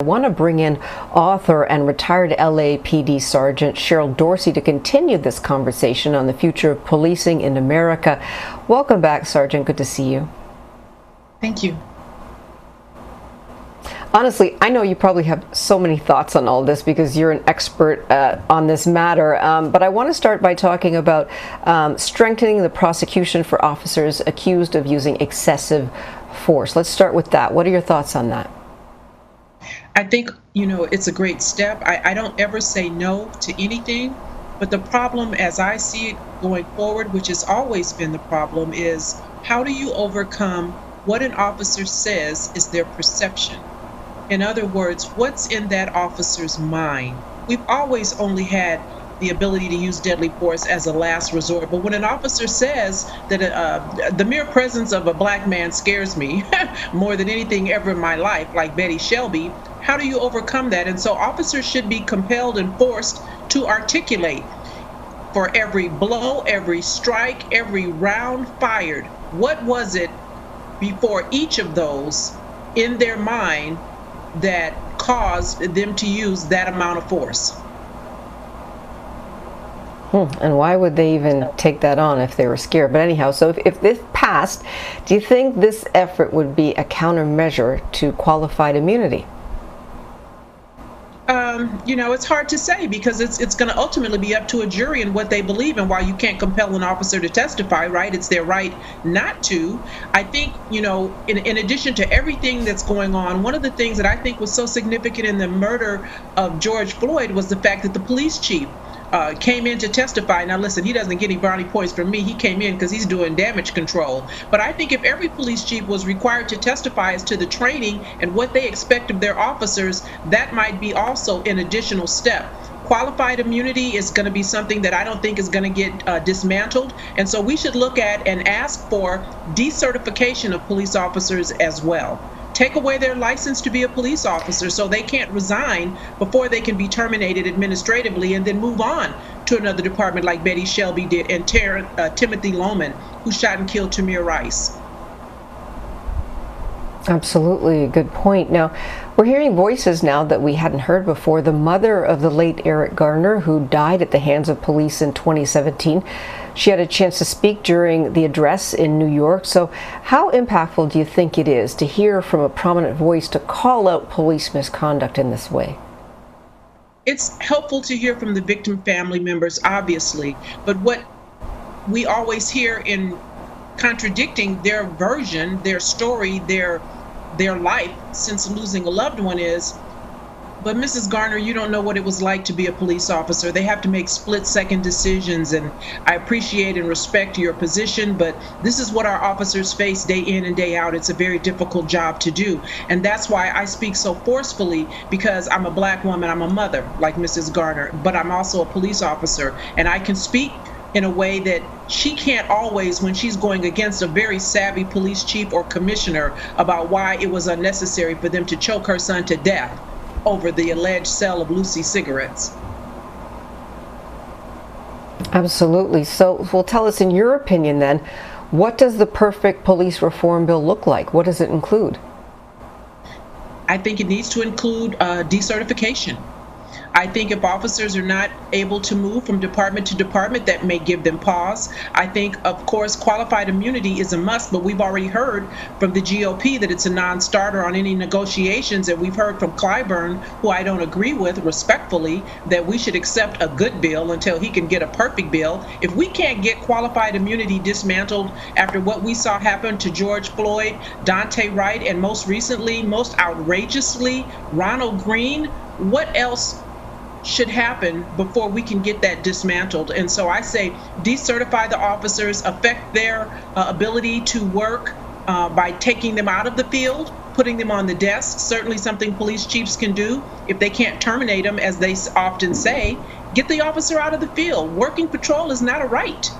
I want to bring in author and retired LAPD Sergeant Cheryl Dorsey to continue this conversation on the future of policing in America. Welcome back, Sergeant. Good to see you. Thank you. Honestly, I know you probably have so many thoughts on all this because you're an expert on this matter, but I want to start by talking about strengthening the prosecution for officers accused of using excessive force. Let's start with that. What are your thoughts on that? I think, it's a great step. I don't ever say no to anything, but the problem as I see it going forward, which has always been the problem, is how do you overcome what an officer says is their perception? In other words, what's in that officer's mind? We've always only had the ability to use deadly force as a last resort. But when an officer says that the mere presence of a black man scares me more than anything ever in my life, like Betty Shelby, how do you overcome that? And so officers should be compelled and forced to articulate for every blow, every strike, every round fired, what was it before each of those in their mind that caused them to use that amount of force? And why would they even take that on if they were scared? But anyhow, so if this passed, do you think this effort would be a countermeasure to qualified immunity? It's hard to say because it's going to ultimately be up to a jury and what they believe. And while you can't compel an officer to testify, right, it's their right not to. I think, in addition to everything that's going on, one of the things that I think was so significant in the murder of George Floyd was the fact that the police chief came in to testify. Now listen, he doesn't get any brownie points from me. He came in because he's doing damage control. But I think if every police chief was required to testify as to the training and what they expect of their officers, that might be also an additional step. Qualified immunity is going to be something that I don't think is going to get dismantled. And so we should look at and ask for decertification of police officers as well. Take away their license to be a police officer so they can't resign before they can be terminated administratively and then move on to another department like Betty Shelby did and Timothy Loman, who shot and killed Tamir Rice. Absolutely, good point. Now, we're hearing voices now that we hadn't heard before. The mother of the late Eric Garner, who died at the hands of police in 2017, she had a chance to speak during the address in New York. So how impactful do you think it is to hear from a prominent voice to call out police misconduct in this way? It's helpful to hear from the victim family members, obviously, but what we always hear in contradicting their version, their story, their life since losing a loved one is, but Mrs. Garner, you don't know what it was like to be a police officer. They have to make split-second decisions, and I appreciate and respect your position, but this is what our officers face day in and day out. It's a very difficult job to do, and that's why I speak so forcefully, because I'm a black woman, I'm a mother, like Mrs. Garner, but I'm also a police officer, and I can speak in a way that she can't always when she's going against a very savvy police chief or commissioner about why it was unnecessary for them to choke her son to death over the alleged sale of Lucy cigarettes. Absolutely. So, well, tell us, in your opinion then, what does the perfect police reform bill look like? What does it include? I think it needs to include decertification. I think if officers are not able to move from department to department, that may give them pause. I think, of course, qualified immunity is a must, but we've already heard from the GOP that it's a non-starter on any negotiations, and we've heard from Clyburn, who I don't agree with respectfully, that we should accept a good bill until he can get a perfect bill. If we can't get qualified immunity dismantled after what we saw happen to George Floyd, Daunte Wright, and most recently, most outrageously, Ronald Green, what else should happen before we can get that dismantled? And so I say decertify the officers, affect their ability to work by taking them out of the field, putting them on the desk, certainly something police chiefs can do. If they can't terminate them, as they often say, get the officer out of the field. Working patrol is not a right.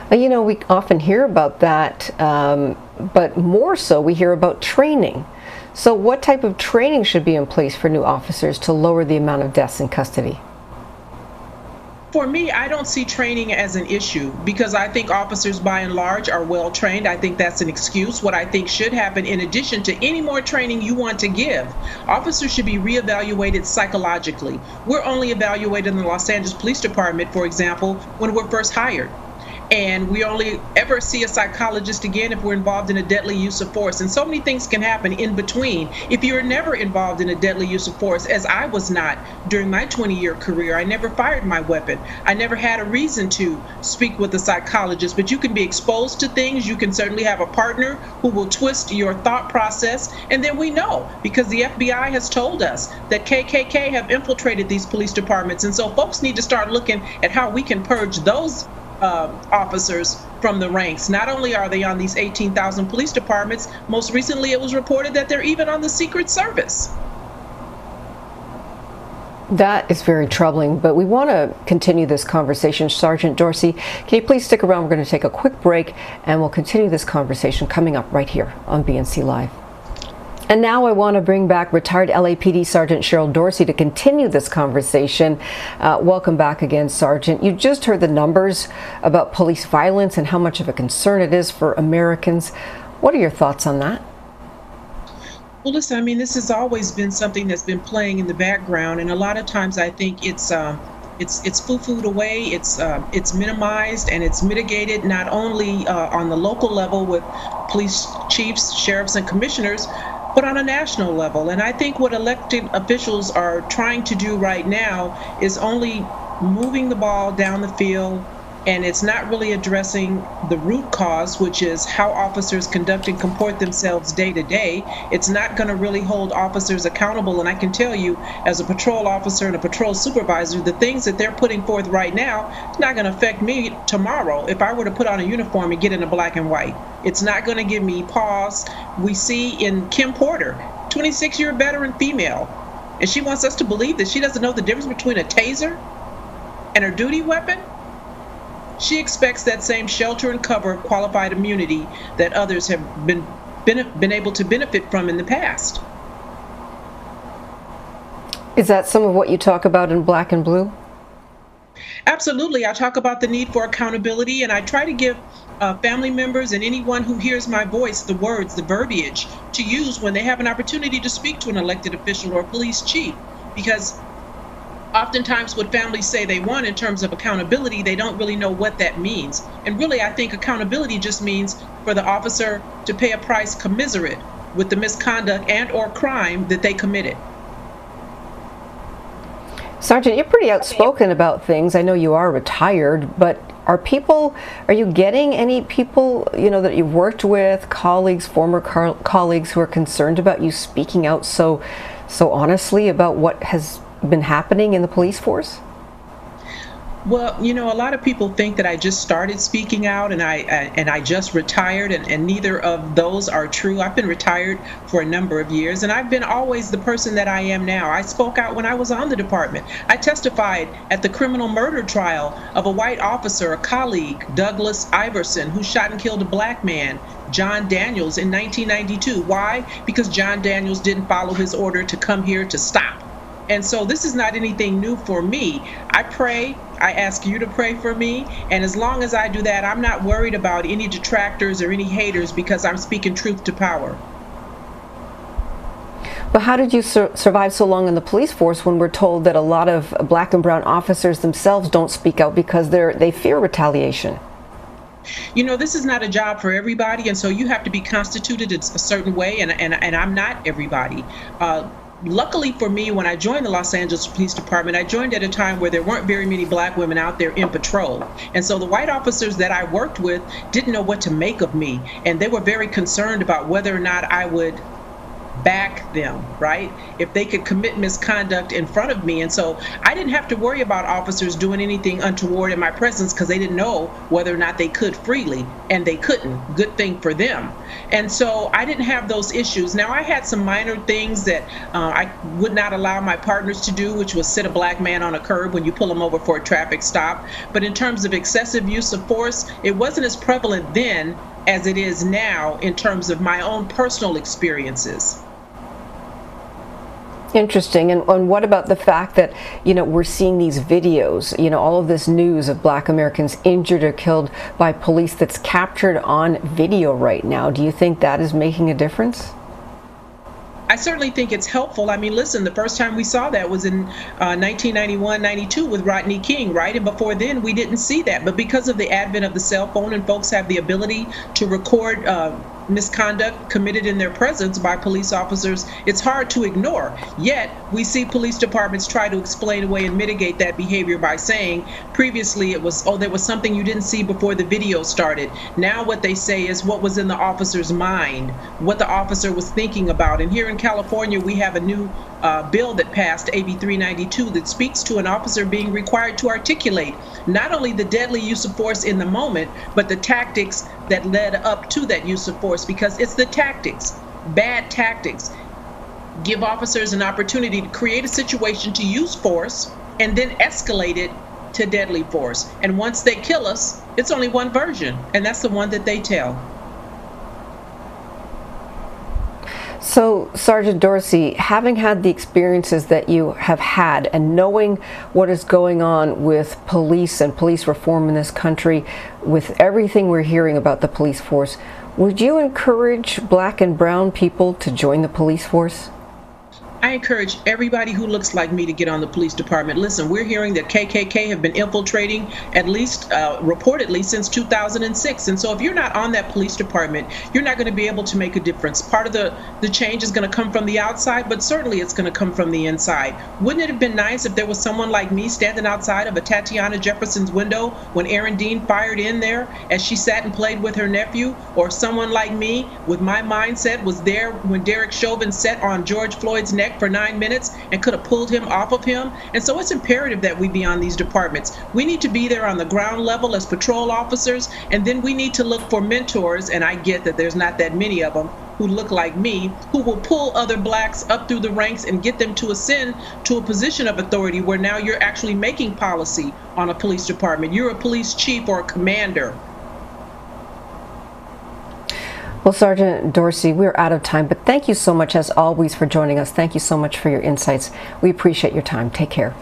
We often hear about that, but more so we hear about training. So what type of training should be in place for new officers to lower the amount of deaths in custody? For me, I don't see training as an issue because I think officers by and large are well trained. I think that's an excuse. What I think should happen, in addition to any more training you want to give, officers should be reevaluated psychologically. We're only evaluated in the Los Angeles Police Department, for example, when we're first hired. And we only ever see a psychologist again if we're involved in a deadly use of force. And so many things can happen in between. If you're never involved in a deadly use of force, as I was not during my 20-year career, I never fired my weapon. I never had a reason to speak with a psychologist, but you can be exposed to things. You can certainly have a partner who will twist your thought process. And then we know, because the FBI has told us that KKK have infiltrated these police departments. And so folks need to start looking at how we can purge those officers from the ranks. Not only are they on these 18,000 police departments, most recently it was reported that they're even on the Secret Service. That is very troubling, but we want to continue this conversation. Sergeant Dorsey, can you please stick around? We're going to take a quick break and we'll continue this conversation coming up right here on BNC Live. And now I want to bring back retired LAPD Sergeant Cheryl Dorsey to continue this conversation. Welcome back again, Sergeant. You just heard the numbers about police violence and how much of a concern it is for Americans. What are your thoughts on that? Well, listen, I mean, this has always been something that's been playing in the background, and a lot of times I think it's foo-fooed away, it's minimized, and it's mitigated not only on the local level with police chiefs, sheriffs, and commissioners, but on a national level. And I think what elected officials are trying to do right now is only moving the ball down the field, and it's not really addressing the root cause, which is how officers conduct and comport themselves day to day. It's not going to really hold officers accountable. And I can tell you, as a patrol officer and a patrol supervisor, the things that they're putting forth right now, it's not going to affect me tomorrow if I were to put on a uniform and get into black and white. It's not going to give me pause. We see in Kim Porter, 26-year veteran female, and she wants us to believe that she doesn't know the difference between a taser and her duty weapon. She expects that same shelter and cover of qualified immunity that others have been able to benefit from in the past. Is that some of what you talk about in Black and Blue? Absolutely. I talk about the need for accountability, and I try to give family members and anyone who hears my voice the words, the verbiage to use when they have an opportunity to speak to an elected official or police chief, because oftentimes what families say they want in terms of accountability, they don't really know what that means. And really, I think accountability just means for the officer to pay a price commensurate with the misconduct and or crime that they committed. Sergeant, you're pretty outspoken about things. I know you are retired, but are you getting any people, that you've worked with, colleagues, former colleagues, who are concerned about you speaking out so honestly about what has been happening in the police force? Well, a lot of people think that I just started speaking out and I just retired, and neither of those are true. I've been retired for a number of years, and I've been always the person that I am now. I spoke out when I was on the department. I testified at the criminal murder trial of a white officer, a colleague, Douglas Iverson, who shot and killed a black man, John Daniels, in 1992. Why? Because John Daniels didn't follow his order to come here to stop. And so this is not anything new for me. I pray, I ask you to pray for me, and as long as I do that, I'm not worried about any detractors or any haters, because I'm speaking truth to power. But how did you survive so long in the police force when we're told that a lot of black and brown officers themselves don't speak out because they fear retaliation? This is not a job for everybody, and so you have to be constituted a certain way, and I'm not everybody. Luckily for me, when I joined the Los Angeles Police Department, I joined at a time where there weren't very many black women out there in patrol. And so the white officers that I worked with didn't know what to make of me. And they were very concerned about whether or not I would back them, right? If they could commit misconduct in front of me. And so I didn't have to worry about officers doing anything untoward in my presence, because they didn't know whether or not they could freely, and they couldn't. Good thing for them. And so I didn't have those issues. Now, I had some minor things that I would not allow my partners to do, which was sit a black man on a curb when you pull him over for a traffic stop. But in terms of excessive use of force, it wasn't as prevalent then as it is now in terms of my own personal experiences. Interesting. And what about the fact that, we're seeing these videos, all of this news of Black Americans injured or killed by police that's captured on video right now? Do you think that is making a difference? I certainly think it's helpful. I mean, listen, the first time we saw that was in 1991, 92 with Rodney King, right? And before then, we didn't see that. But because of the advent of the cell phone and folks have the ability to record misconduct committed in their presence by police officers, it's hard to ignore. Yet, we see police departments try to explain away and mitigate that behavior by saying previously it was, oh, there was something you didn't see before the video started. Now what they say is what was in the officer's mind, what the officer was thinking about. And here in California, we have a new bill that passed, AB 392, that speaks to an officer being required to articulate not only the deadly use of force in the moment, but the tactics that led up to that use of force, because it's the tactics, bad tactics, give officers an opportunity to create a situation to use force and then escalate it to deadly force. And once they kill us, it's only one version, and that's the one that they tell. So, Sergeant Dorsey, having had the experiences that you have had and knowing what is going on with police and police reform in this country, with everything we're hearing about the police force, would you encourage Black and brown people to join the police force? I encourage everybody who looks like me to get on the police department. Listen, we're hearing that KKK have been infiltrating at least reportedly since 2006. And so if you're not on that police department, you're not going to be able to make a difference. Part of the change is going to come from the outside, but certainly it's going to come from the inside. Wouldn't it have been nice if there was someone like me standing outside of a Tatiana Jefferson's window when Erin Dean fired in there as she sat and played with her nephew? Or someone like me with my mindset was there when Derek Chauvin sat on George Floyd's neck for 9 minutes and could have pulled him off of him? And so it's imperative that we be on these departments. We need to be there on the ground level as patrol officers, and then we need to look for mentors, and I get that there's not that many of them who look like me, who will pull other Blacks up through the ranks and get them to ascend to a position of authority where now you're actually making policy on a police department. You're a police chief or a commander. Well, Sergeant Dorsey, we're out of time, but thank you so much, as always, for joining us. Thank you so much for your insights. We appreciate your time. Take care.